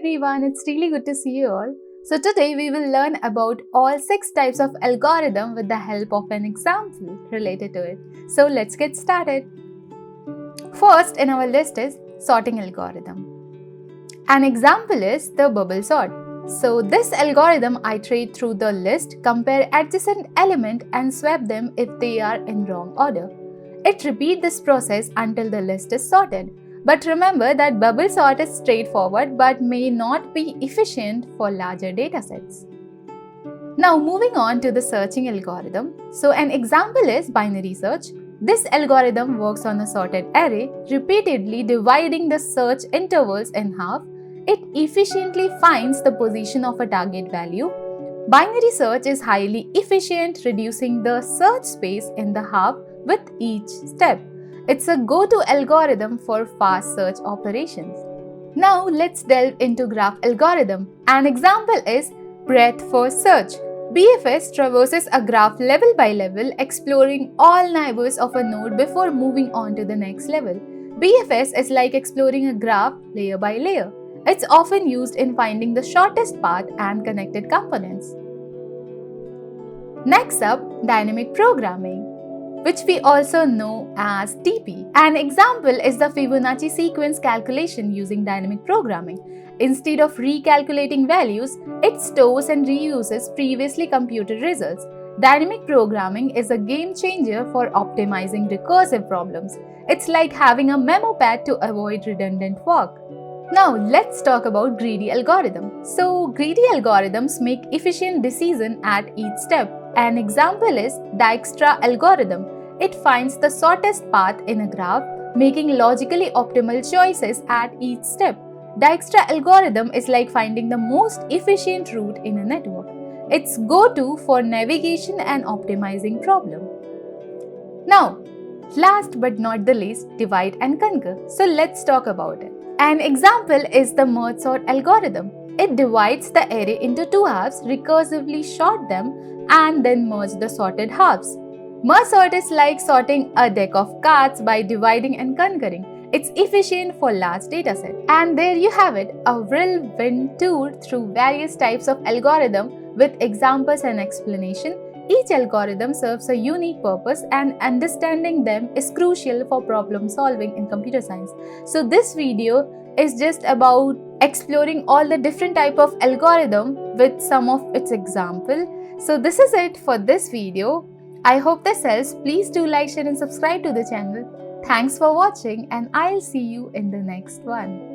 everyone, it's really good to see you all. So today we will learn about all 6 types of algorithm with the help of an example related to it. So let's get started. First in our list is sorting algorithm. An example is the bubble sort. So this algorithm iterates through the list, compare adjacent element and swap them if they are in wrong order. It repeats this process until the list is sorted. But remember that bubble sort is straightforward but may not be efficient for larger datasets. Now moving on to the searching algorithm. So an example is binary search. This algorithm works on a sorted array, repeatedly dividing the search intervals in half. It efficiently finds the position of a target value. Binary search is highly efficient, reducing the search space in the half with each step. It's a go-to algorithm for fast search operations. Now let's delve into graph algorithm. An example is breadth first search. BFS traverses a graph level by level, exploring all neighbors of a node before moving on to the next level. BFS is like exploring a graph layer by layer. It's often used in finding the shortest path and connected components. Next up, dynamic programming, which we also know as DP. An example is the Fibonacci sequence calculation using dynamic programming. Instead of recalculating values, it stores and reuses previously computed results. Dynamic programming is a game changer for optimizing recursive problems. It's like having a memo pad to avoid redundant work. Now let's talk about greedy algorithm. So greedy algorithms make efficient decisions at each step. An example is Dijkstra algorithm. It finds the shortest path in a graph, making logically optimal choices at each step. Dijkstra algorithm is like finding the most efficient route in a network. It's go-to for navigation and optimizing problem. Now, last but not the least, divide and conquer. So let's talk about it. An example is the merge sort algorithm. It divides the array into two halves, recursively sort them, and then merge the sorted halves. Merge sort is like sorting a deck of cards by dividing and conquering. It's efficient for large datasets. And there you have it, a whirlwind tour through various types of algorithm with examples and explanation. Each algorithm serves a unique purpose and understanding them is crucial for problem solving in computer science. So this video is just about exploring all the different type of algorithm with some of its example. So this is it for this video. I hope this helps. Please do like, share and subscribe to the channel. Thanks for watching and I'll see you in the next one.